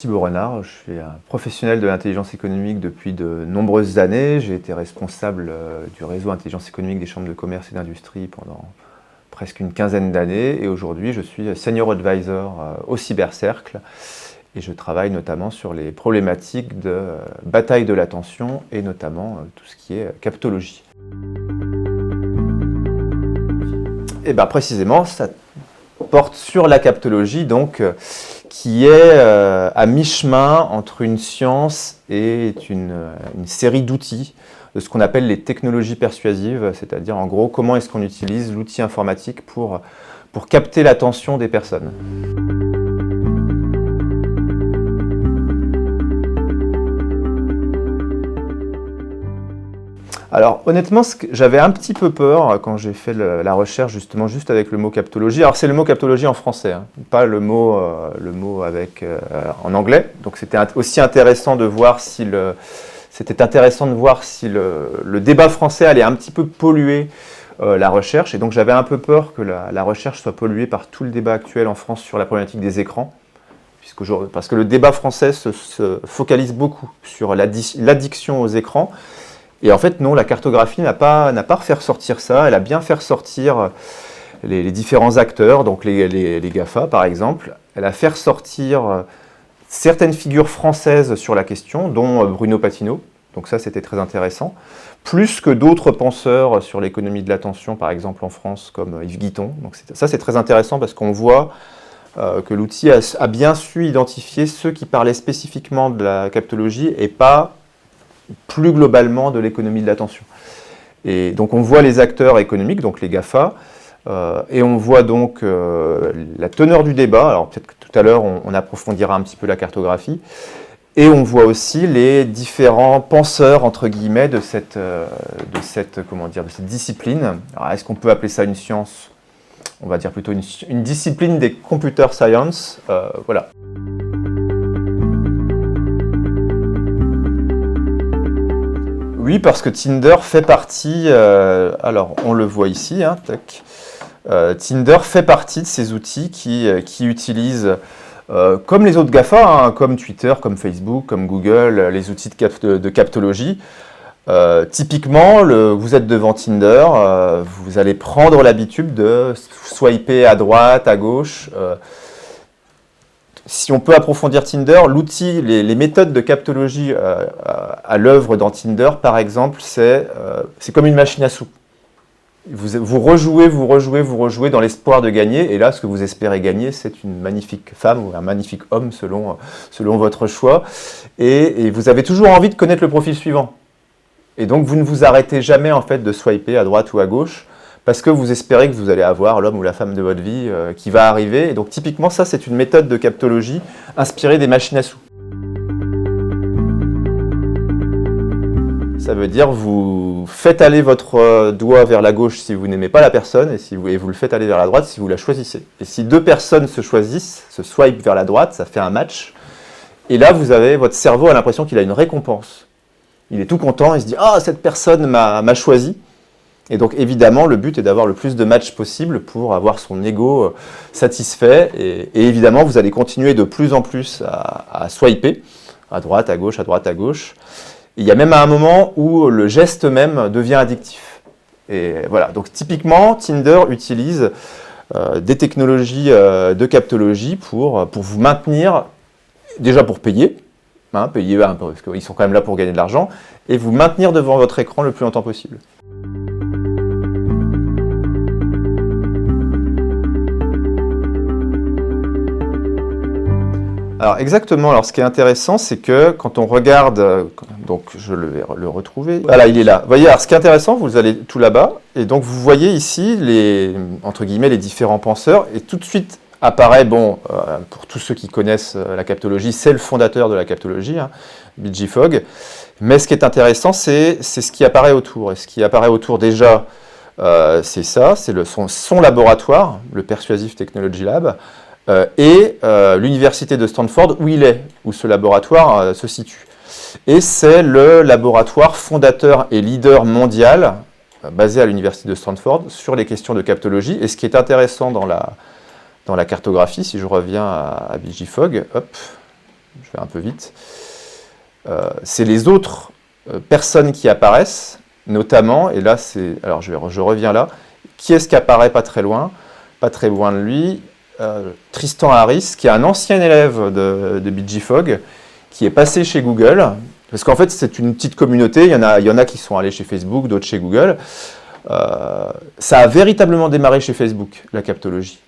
Thibaut Renard, je suis un professionnel de l'intelligence économique depuis de nombreuses années. J'ai été responsable du réseau intelligence économique des chambres de commerce et d'industrie pendant presque une quinzaine d'années. Et aujourd'hui, je suis senior advisor au Cybercercle. Et je travaille notamment sur les problématiques de bataille de l'attention et notamment tout ce qui est captologie. Et bien précisément, ça porte sur la captologie, donc qui est à mi-chemin entre une science et une série d'outils, de ce qu'on appelle les technologies persuasives, c'est-à-dire en gros comment est-ce qu'on utilise l'outil informatique pour capter l'attention des personnes. Alors honnêtement, j'avais un petit peu peur quand j'ai fait la recherche justement juste avec le mot captologie. Alors c'est le mot captologie en français, hein, pas le mot en anglais. Donc c'était aussi intéressant de voir si le débat français allait un petit peu polluer la recherche. Et donc j'avais un peu peur que la recherche soit polluée par tout le débat actuel en France sur la problématique des écrans. Parce que le débat français se focalise beaucoup sur l'addiction aux écrans. Et en fait, non, la cartographie n'a pas fait ressortir ça. Elle a bien fait ressortir les différents acteurs, donc les GAFA par exemple. Elle a fait ressortir certaines figures françaises sur la question, dont Bruno Patino. Donc ça, c'était très intéressant. Plus que d'autres penseurs sur l'économie de l'attention, par exemple en France, comme Yves Guitton. Donc ça, c'est très intéressant parce qu'on voit que l'outil a bien su identifier ceux qui parlaient spécifiquement de la captologie et pas plus globalement de l'économie de l'attention. Et donc on voit les acteurs économiques, donc les GAFA, et on voit donc la teneur du débat. Alors peut-être que tout à l'heure on approfondira un petit peu la cartographie, et on voit aussi les différents penseurs entre guillemets de cette discipline. Alors est-ce qu'on peut appeler ça une science? On va dire plutôt une discipline des computer science. Voilà. Oui, parce que Tinder fait partie, alors on le voit ici, hein, tac. Tinder fait partie de ces outils qui utilisent, comme les autres GAFA, hein, comme Twitter, comme Facebook, comme Google, les outils de captologie. Typiquement, vous êtes devant Tinder, vous allez prendre l'habitude de swiper à droite, à gauche. Si on peut approfondir Tinder, l'outil, les méthodes de captologie à l'œuvre dans Tinder, par exemple, c'est comme une machine à sous. Vous rejouez dans l'espoir de gagner, et là, ce que vous espérez gagner, c'est une magnifique femme ou un magnifique homme, selon votre choix. Et vous avez toujours envie de connaître le profil suivant. Et donc, vous ne vous arrêtez jamais, en fait, de swiper à droite ou à gauche, parce que vous espérez que vous allez avoir l'homme ou la femme de votre vie qui va arriver. Et donc typiquement, ça, c'est une méthode de captologie inspirée des machines à sous. Ça veut dire vous faites aller votre doigt vers la gauche si vous n'aimez pas la personne, et vous le faites aller vers la droite si vous la choisissez. Et si deux personnes se choisissent, se swipe vers la droite, ça fait un match. Et là, votre cerveau a l'impression qu'il a une récompense. Il est tout content, il se dit « Ah, cette personne m'a choisi ». Et donc évidemment, le but est d'avoir le plus de matchs possible pour avoir son ego satisfait. Et évidemment, vous allez continuer de plus en plus à swiper, à droite, à gauche, à droite, à gauche. Et il y a même un moment où le geste même devient addictif. Et voilà, donc typiquement, Tinder utilise des technologies de captologie pour vous maintenir, déjà pour payer, payer un peu, parce qu'ils sont quand même là pour gagner de l'argent, et vous maintenir devant votre écran le plus longtemps possible. Alors exactement, alors ce qui est intéressant, c'est que quand on regarde, donc je vais le retrouver, voilà, il est là. Vous voyez, alors ce qui est intéressant, vous allez tout là-bas, et donc vous voyez ici, entre guillemets, les différents penseurs, et tout de suite apparaît, pour tous ceux qui connaissent la captologie, c'est le fondateur de la captologie, hein, B.J. Fogg, mais ce qui est intéressant, c'est ce qui apparaît autour, et ce qui apparaît autour déjà, c'est ça, c'est son laboratoire, le Persuasive Technology Lab, et l'université de Stanford où ce laboratoire se situe. Et c'est le laboratoire fondateur et leader mondial, basé à l'université de Stanford, sur les questions de captologie. Et ce qui est intéressant dans la cartographie, si je reviens à B.J. Fogg, hop, je vais un peu vite, c'est les autres personnes qui apparaissent, notamment, et là, alors je reviens là, qui est-ce qui apparaît pas très loin de lui, Tristan Harris, qui est un ancien élève de BGFog, qui est passé chez Google, parce qu'en fait, c'est une petite communauté, il y en a qui sont allés chez Facebook, d'autres chez Google. Ça a véritablement démarré chez Facebook, la captologie.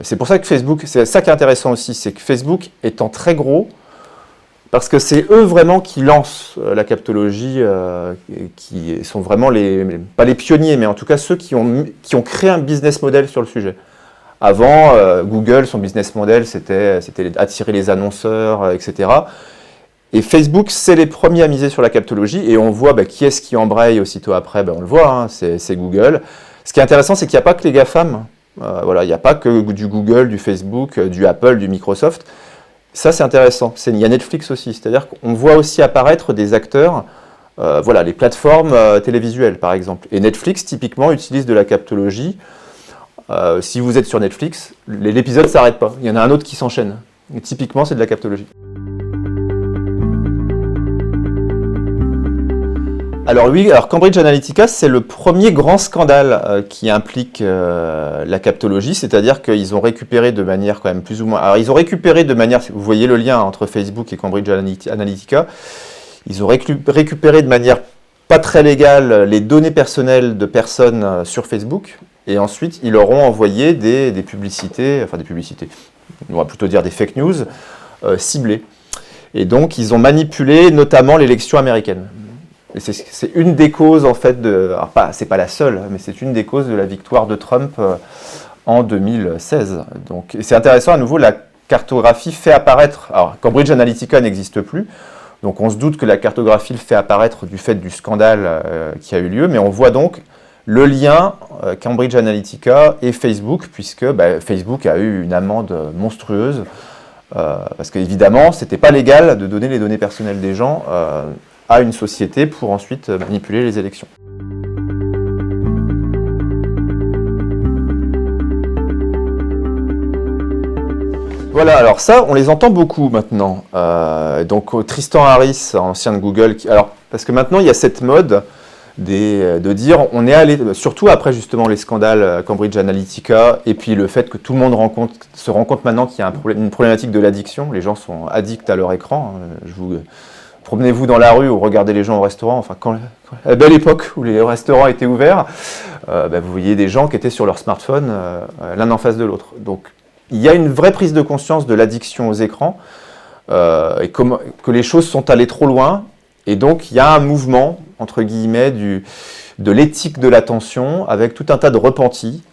C'est pour ça que Facebook, c'est ça qui est intéressant aussi, c'est que Facebook étant très gros, parce que c'est eux vraiment qui lancent la captologie, qui sont vraiment pas les pionniers, mais en tout cas ceux qui ont créé un business model sur le sujet. Avant, Google, son business model, c'était attirer les annonceurs, etc. Et Facebook, c'est les premiers à miser sur la captologie, et on voit qui est-ce qui embraye aussitôt après, on le voit, hein, c'est Google. Ce qui est intéressant, c'est qu'il n'y a pas que les GAFAM, il n'y a pas que du Google, du Facebook, du Apple, du Microsoft. Ça, c'est intéressant. Il y a Netflix aussi, c'est-à-dire qu'on voit aussi apparaître des acteurs, les plateformes télévisuelles, par exemple. Et Netflix, typiquement, utilise de la captologie. Si vous êtes sur Netflix, l'épisode ne s'arrête pas. Il y en a un autre qui s'enchaîne. Et typiquement, c'est de la captologie. Alors oui, Cambridge Analytica, c'est le premier grand scandale qui implique la captologie, c'est-à-dire qu'ils ont récupéré de manière quand même plus ou moins... Alors ils ont récupéré de manière, vous voyez le lien entre Facebook et Cambridge Analytica, ils ont récupéré de manière pas très légale les données personnelles de personnes sur Facebook, et ensuite ils leur ont envoyé des publicités, on va plutôt dire des fake news, ciblées. Et donc ils ont manipulé notamment l'élection américaine. Et c'est une des causes, en fait, c'est pas la seule, mais c'est une des causes de la victoire de Trump en 2016. Donc, et c'est intéressant, à nouveau, la cartographie fait apparaître... Alors, Cambridge Analytica n'existe plus, donc on se doute que la cartographie le fait apparaître du fait du scandale qui a eu lieu, mais on voit donc le lien Cambridge Analytica et Facebook, puisque Facebook a eu une amende monstrueuse, parce qu'évidemment, c'était pas légal de donner les données personnelles des gens à une société pour ensuite manipuler les élections. Voilà, alors ça, on les entend beaucoup maintenant. Donc Tristan Harris, ancien de Google, parce que maintenant il y a cette mode de dire, on est allé, surtout après justement les scandales Cambridge Analytica, et puis le fait que tout le monde se rend compte maintenant qu'il y a une problématique de l'addiction, les gens sont addicts à leur écran. Promenez-vous dans la rue ou regardez les gens au restaurant, quand la belle époque où les restaurants étaient ouverts, vous voyez des gens qui étaient sur leur smartphone l'un en face de l'autre. Donc il y a une vraie prise de conscience de l'addiction aux écrans, et que les choses sont allées trop loin, et donc il y a un mouvement, entre guillemets, de l'éthique de l'attention, avec tout un tas de repentis,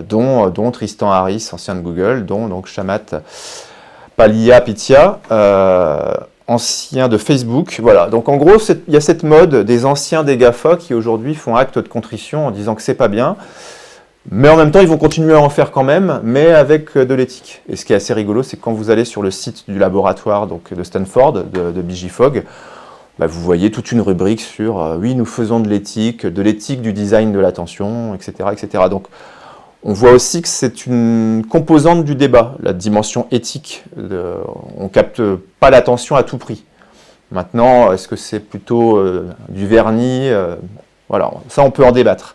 dont Tristan Harris, ancien de Google, dont donc Chamath Palihapitiya, ancien de Facebook. Voilà, donc en gros, il y a cette mode des anciens des GAFA qui aujourd'hui font acte de contrition en disant que c'est pas bien, mais en même temps, ils vont continuer à en faire quand même, mais avec de l'éthique. Et ce qui est assez rigolo, c'est que quand vous allez sur le site du laboratoire donc, de Stanford, de BGFog, vous voyez toute une rubrique sur oui, nous faisons de l'éthique du design de l'attention, etc., etc. Donc, on voit aussi que c'est une composante du débat, la dimension éthique. On ne capte pas l'attention à tout prix. Maintenant, est-ce que c'est plutôt du vernis Voilà, ça on peut en débattre.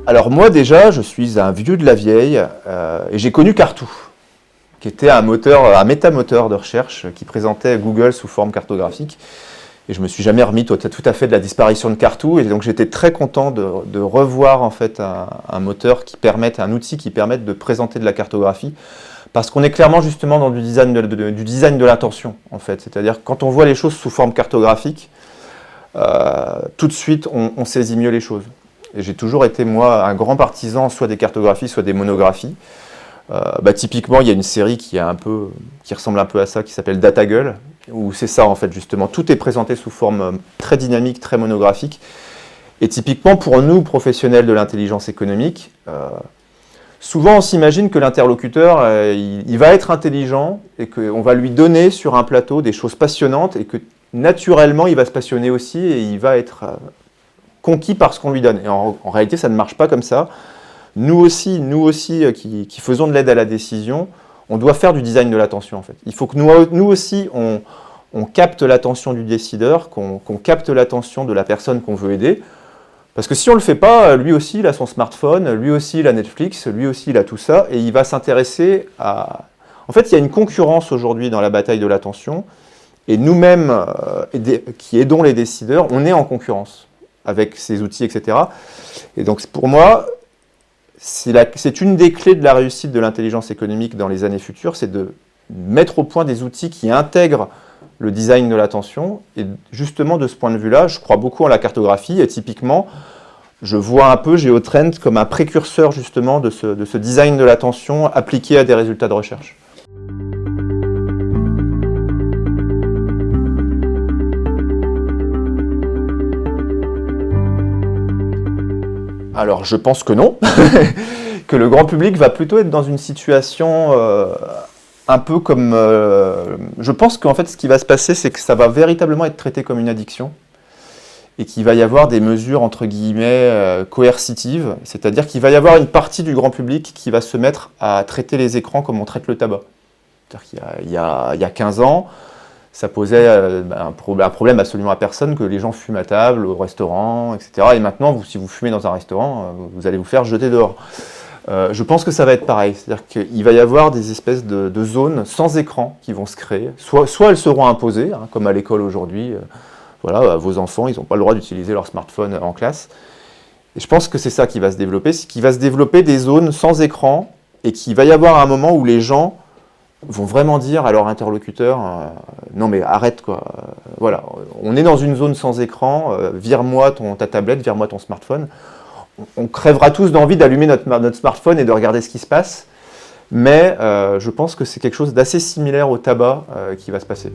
Alors moi déjà, je suis un vieux de la vieille, et j'ai connu Carto, qui était un métamoteur de recherche qui présentait Google sous forme cartographique. Et je me suis jamais remis tout à fait de la disparition de Carto, et donc j'étais très content de revoir en fait un moteur un outil qui permette de présenter de la cartographie, parce qu'on est clairement justement dans du design de l'attention en fait. C'est-à-dire quand on voit les choses sous forme cartographique, tout de suite on saisit mieux les choses. Et j'ai toujours été moi un grand partisan soit des cartographies, soit des monographies. Typiquement, il y a une série qui ressemble un peu à ça, qui s'appelle DataGull, où c'est ça en fait justement, tout est présenté sous forme très dynamique, très monographique. Et typiquement pour nous, professionnels de l'intelligence économique, souvent on s'imagine que l'interlocuteur, il va être intelligent et qu'on va lui donner sur un plateau des choses passionnantes et que naturellement il va se passionner aussi et il va être conquis par ce qu'on lui donne. Et en réalité, ça ne marche pas comme ça. nous aussi qui faisons de l'aide à la décision, on doit faire du design de l'attention en fait. Il faut que nous aussi, on capte l'attention du décideur, qu'on capte l'attention de la personne qu'on veut aider. Parce que si on ne le fait pas, lui aussi il a son smartphone, lui aussi il a Netflix, lui aussi il a tout ça, et il va s'intéresser à... En fait, il y a une concurrence aujourd'hui dans la bataille de l'attention, et nous-mêmes, qui aidons les décideurs, on est en concurrence avec ces outils, etc. Et donc pour moi, c'est une des clés de la réussite de l'intelligence économique dans les années futures, c'est de mettre au point des outils qui intègrent le design de l'attention. Et justement, de ce point de vue-là, je crois beaucoup en la cartographie. Et typiquement, je vois un peu GeoTrend comme un précurseur justement de ce design de l'attention appliqué à des résultats de recherche. Alors, je pense que non, que le grand public va plutôt être dans une situation un peu comme... je pense qu'en fait, ce qui va se passer, c'est que ça va véritablement être traité comme une addiction et qu'il va y avoir des mesures, entre guillemets, coercitives, c'est-à-dire qu'il va y avoir une partie du grand public qui va se mettre à traiter les écrans comme on traite le tabac. C'est-à-dire qu'il y a 15 ans, ça posait un problème absolument à personne que les gens fument à table, au restaurant, etc. Et maintenant, si vous fumez dans un restaurant, vous allez vous faire jeter dehors. Je pense que ça va être pareil, c'est-à-dire qu'il va y avoir des espèces de zones sans écran qui vont se créer. Soit elles seront imposées, hein, comme à l'école aujourd'hui, voilà, vos enfants, ils n'ont pas le droit d'utiliser leur smartphone en classe. Et je pense que c'est ça qui va se développer, c'est qu'il va se développer des zones sans écran et qu'il va y avoir un moment où les gens vont vraiment dire à leur interlocuteur non mais arrête quoi, voilà, on est dans une zone sans écran, vire-moi ta tablette, vire-moi ton smartphone. On crèvera tous d'envie d'allumer notre smartphone et de regarder ce qui se passe, mais je pense que c'est quelque chose d'assez similaire au tabac qui va se passer.